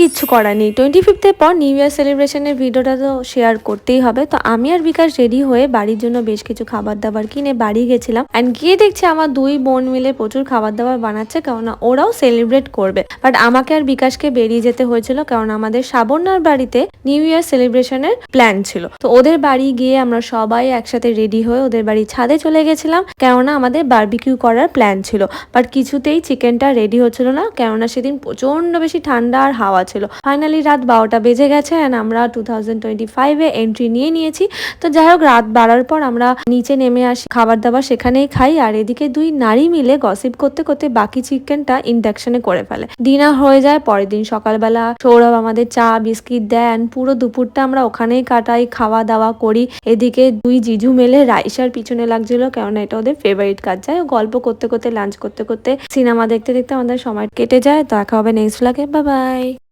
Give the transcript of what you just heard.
কিচ্ছু করার নেই, 25th পর নিউ ইয়ার সেলিব্রেশনের ভিডিওটা তো শেয়ার করতেই হবে। তো আমি আর বিকাশ রেডি হয়ে বাড়ির জন্য বেশ কিছু খাবার দাবার কিনে বাড়ি গেছিলাম। অ্যান্ড গিয়ে দেখছি আমার দুই বোন মিলে প্রচুর খাবার দাবার বানাচ্ছে, কেননা ওরাও সেলিব্রেট করবে। বাট আমাকে আর বিকাশকে বেরিয়ে যেতে হয়েছিল, কারণ আমাদের সাবর্ণার বাড়িতে নিউ ইয়ার সেলিব্রেশনের প্ল্যান ছিল। তো ওদের বাড়ি গিয়ে আমরা সবাই একসাথে রেডি হয়ে ওদের বাড়ি ছাদে চলে গেছিলাম, কেননা আমাদের বারবিকিউ করার প্ল্যান ছিল। বাট কিছুতেই চিকেনটা রেডি হচ্ছিল না, কেননা সেদিন প্রচন্ড বেশি ঠান্ডা আর হাওয়া ছিল। ফাইনালি রাত 12টা বেজে গেছে অ্যান্ড আমরা 2025-এ এন্ট্রি নিয়েছি। তো যাই হোক, রাত বাড়ার পর আমরা নিচে নেমে আসি, খাবার দাবার সেখানেই খাই। আর এদিকে দুই নারী মিলে গসিপ করতে করতে বাকি চিকেনটা ইন্ডাকশনে করে ফেলে। ডিনার হয়ে যায়। পরের দিন সকালবেলা সৌরভ আমাদের চা বিস্কিট দেন। পুরো দুপুরটা আমরা ওখানেই কাটাই, খাওয়া দাওয়া করি। এদিকে দুই জিজু মেলে রাইসার পিছনে লাগছিল, কেননা এটা ওদের ফেভারিট কাজ। যাই হোক, গল্প করতে করতে লাঞ্চ করতে করতে সিনেমা দেখতে দেখতে আমাদের সময় কেটে যায়। তো দেখা হবে নেক্সট ব্লগে। Bye bye.